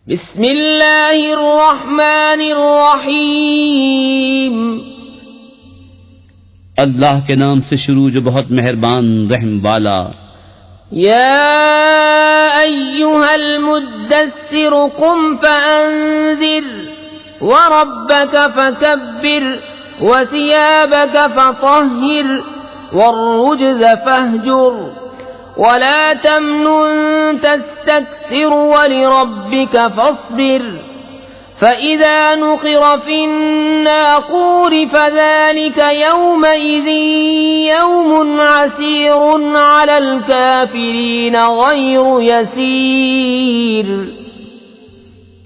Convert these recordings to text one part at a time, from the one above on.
बिस्मिल्लाहिर्रहमानिर्रहीम। अल्लाह के नाम से शुरू जो बहुत मेहरबान रहम वाला। या अय्युहल मुद्दस्सिर कुम फअंज़िर व रब्बक फकब्बिर व सियाबक फतह्हिर वर्रुज्ज़ फहजुर वला तमनुन तस्तक्सिर वलिरब्बिक फस्बिर फइज़ा नुक़िर फ़िन्नाक़ूर फ़ज़ालिक यौमइज़िन यौमुन असीरुन अलल काफ़िरीन गैरु यसीर।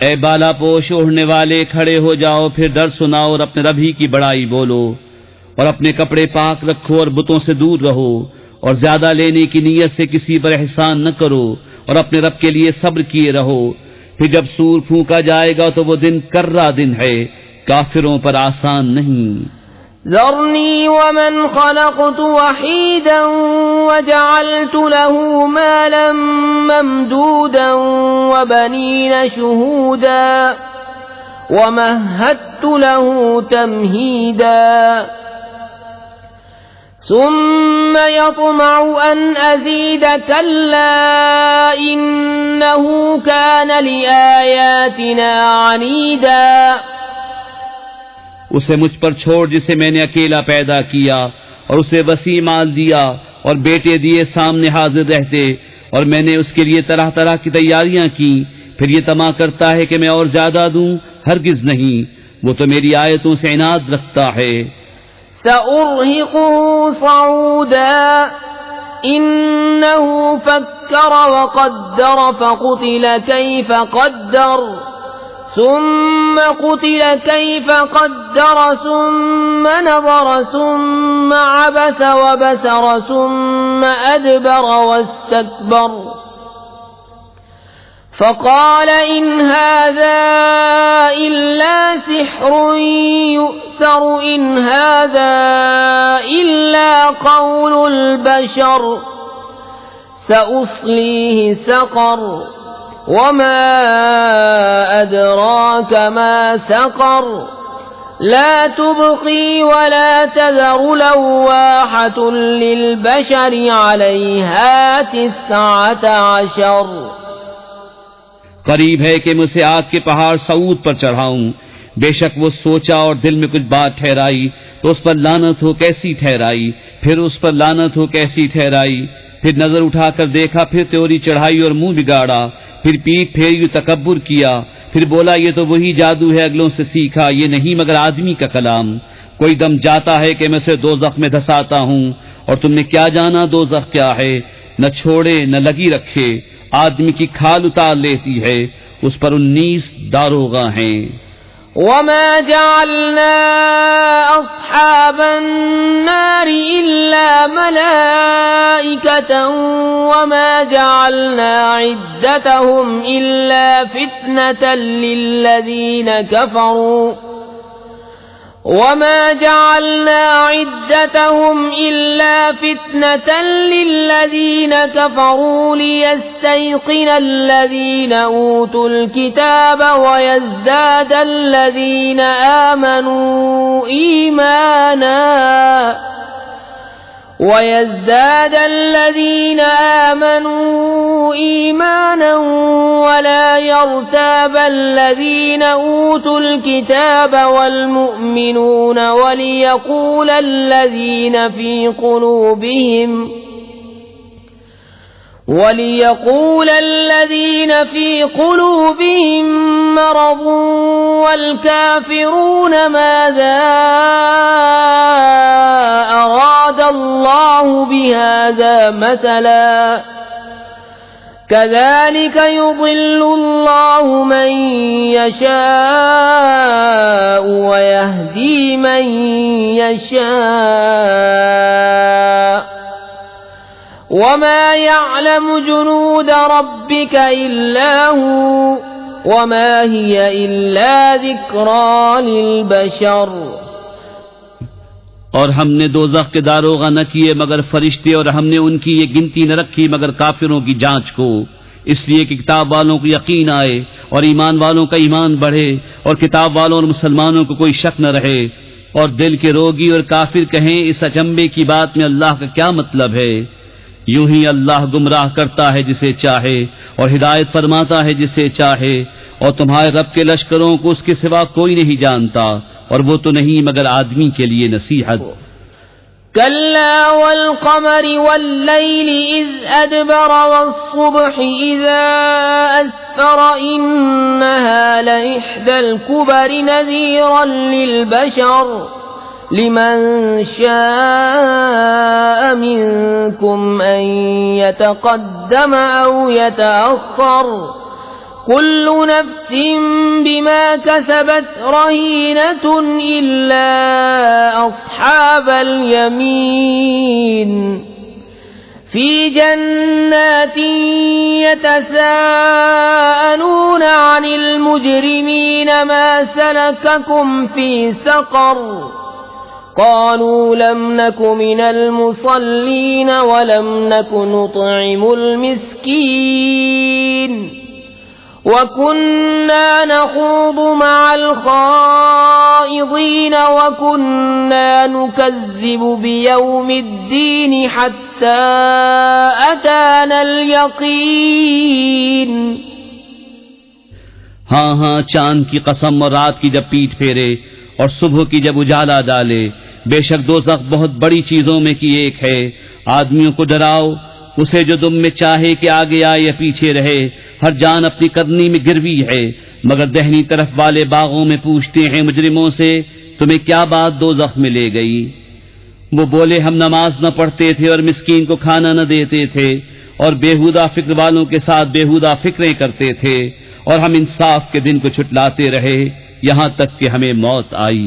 ए बाला पोश ओढ़ने वाले, खड़े हो जाओ, फिर डर सुनाओ और अपने रब ही की बड़ाई बोलो, और अपने कपड़े पाक रखो और बुतों से दूर रहो, और ज्यादा लेने की नीयत से किसी पर एहसान न करो, और अपने रब के लिए सब्र किए रहो। फिर जब सूर फूंका जाएगा तो वो दिन कर्रा दिन है, काफिरों पर आसान नहीं। ज़रनी वमन खलक़तु वहीदन वजअलतु लहू मालन ममदूदन वबनीन शुहूदा वमहदतु लहू तमहीदा सुम्म यत्मअ अन अज़ीद कल्ला इन्नहु कान लिआयातिना अनीदा। उसे मुझ पर छोड़ जिसे मैंने अकेला पैदा किया, और उसे वसी माल दिया और बेटे दिए सामने हाजिर रहते, और मैंने उसके लिए तरह तरह की तैयारियां की। फिर ये तमा करता है कि मैं और ज्यादा दूं, हरगिज नहीं, वो तो मेरी आयतों से इनाद रखता है। सउर्हिक़ुहु सऊदा इन्नहु फक्कर वक़द्दर फक़ुतिल कैफ़ क़द्दर सुम्म क़ुतिल कैफ़ क़द्दर सुम्म नज़र सुम्म अबस वबसर सुम्म अदबर वस्तकबर फ़क़ाल इन हाज़ा इल्ला सिह्रुन युअ्सर इन हाज़ा इल्ला क़ौलुल बशर सउस्लीहि सक़र वमा अदराक मा सक़र ला तुबक़ी वला तज़र लव्वाहतुन लिलबशर अलैहा 19। करीब है कि मैं उसे आग के पहाड़ सऊद पर चढ़ाऊं। बेशक वो सोचा और दिल में कुछ बात ठहराई, तो उस पर लानत हो कैसी ठहराई, फिर उस पर लानत हो कैसी ठहराई। फिर नजर उठाकर देखा, फिर त्योरी चढ़ाई और मुंह बिगाड़ा, फिर पीठ फेरी तकब्बुर किया, फिर बोला ये तो वही जादू है अगलों से सीखा, ये नहीं मगर आदमी का कलाम। कोई दम जाता है कि मैं उसे दोज़ख में धसाता हूँ, और तुमने क्या जाना दोज़ख क्या है। न छोड़े न लगी रखे, आदमी की खाल उतार लेती है, उस पर 19 दारोगा हैं। वमा जअलना अस्हाबन नारि इल्ला मलाइकतन वमा जअलना इद्दतहुम इल्ला फितनतन लिल्लज़ीन कफरू वमा जअलना इद्दतहुम इल्ला फितनतन लिल्लज़ीन कफरू लियस्तयक़िनल्लज़ीन ऊतुल किताब वयज़्दादल्लज़ीन आमनू ईमाना वला यर्ताब الذين أوتوا الكتاب والمؤمنون وليقول الذين في قلوبهم مرض والكافرون ماذا أراد الله بهذا مثلا كذلك يضل الله من يشاء ويهدي من يشاء وما يعلم جنود ربك إلا هو وما هي إلا ذكرى للبشر। और हमने दोज़ख के दारोगा न किए मगर फरिश्ते, और हमने उनकी ये गिनती न रखी मगर काफिरों की जांच को, इसलिए कि किताब वालों को यकीन आए और ईमान वालों का ईमान बढ़े और किताब वालों और मुसलमानों को कोई शक न रहे और दिल के रोगी और काफिर कहें इस अचंबे की बात में अल्लाह का क्या मतलब है। यूं ही अल्लाह गुमराह करता है जिसे चाहे और हिदायत फरमाता है जिसे चाहे, और तुम्हारे रब के लश्करों को उसके सिवा कोई नहीं जानता और वो तो नहीं मगर आदमी के लिए नसीहत। कल्ला वल क़मरि वल्लैलि इज़ अदबर वस्सुब्हि इज़ा अस्फर इन्नहा लइह्दल कुबरि नज़ीरन लिलबशर लिमन शाअ मिनकुम अन यतक़द्दम औ यतअख़्ख़र कुल्लु नफ्सिन बिमा कसबत रहीनतुन इल्ला अस्हाबल यमीन फी जन्नातिन यतसाअलून अनिल मुजरिमीन मा सलककुम फी सक़र क़ालू लम नक मिनल मुसल्लीन वलम नक नुत्इमुल मिस्कीन वकुन्ना नख़ूदु मअल ख़ाइज़ीन वकुन्ना नुकज़्ज़िबु बियौमिद्दीन हत्ता अतानल यक़ीन। हाँ हाँ, चांद की कसम और रात की जब पीठ फेरे और सुबह की जब उजाला डाले, बेशक दोज़ख बहुत बड़ी चीजों में की एक है। आदमियों को डराओ उसे जो दुम में चाहे कि आगे आए या पीछे रहे, हर जान अपनी करनी में गिरवी है। मगर दहनी तरफ वाले बागों में पूछते हैं मुजरिमों से तुम्हें क्या बात दोज़ख में ले गई। वो बोले हम नमाज न पढ़ते थे और मिस्कीन को खाना न देते थे और बेहुदा फिक्र वालों के साथ बेहुदा फिक्रें करते थे और हम इंसाफ के दिन को छुटलाते रहे यहाँ तक कि हमें मौत आई।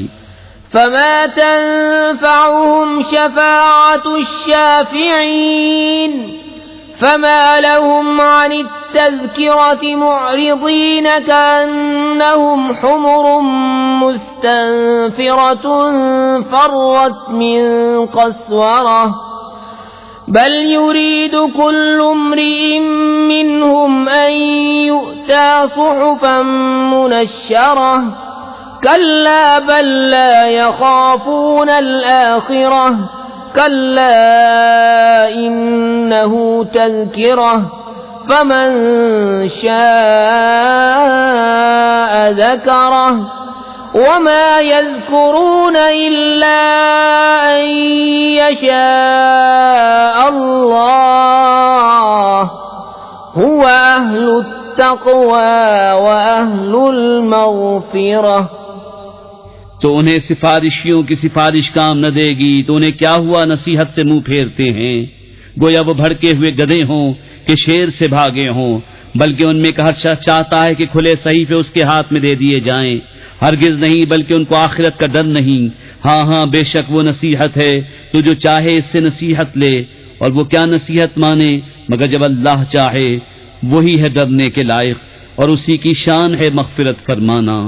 फमा तंफअहुम शफाअतुश शाफिईन फमा लहुम अनित तज़किरति मुअरिज़ीन कअन्नहुम हुमुरुम मुस्तनफिरतुन फर्रत मिन क़स्वरह बल युरीदु कुल्लु इम्रिइन मिनहुम अन यु'ता सुहुफन मुनश्शरह कल्ला बल ला यख़ाफ़ूनल आख़िरह कल्ला इन्नहु तज़किरह फमन शाअ ज़करह वमा यज़कुरून इल्ला अन यशाअ अल्लाह हुवा अहलुत तक़वा व अहलुल मग़फ़िरह। तो उन्हें सिफारिशियों की सिफारिश काम न देगी तो उन्हें क्या हुआ नसीहत से मुंह फेरते हैं, गोया वो भड़के हुए गधे हों कि शेर से भागे हों। बल्कि उनमें का हर शख्स चाहता है कि खुले सहीफे उसके हाथ में दे दिए जाएं। हरगिज नहीं, बल्कि उनको आखिरत का डर नहीं। हाँ हाँ, बेशक वो नसीहत है तो जो चाहे इससे नसीहत ले, और वो क्या नसीहत माने मगर जब अल्लाह चाहे। वही है डरने के लायक और उसी की शान है मग़फ़िरत फरमाना।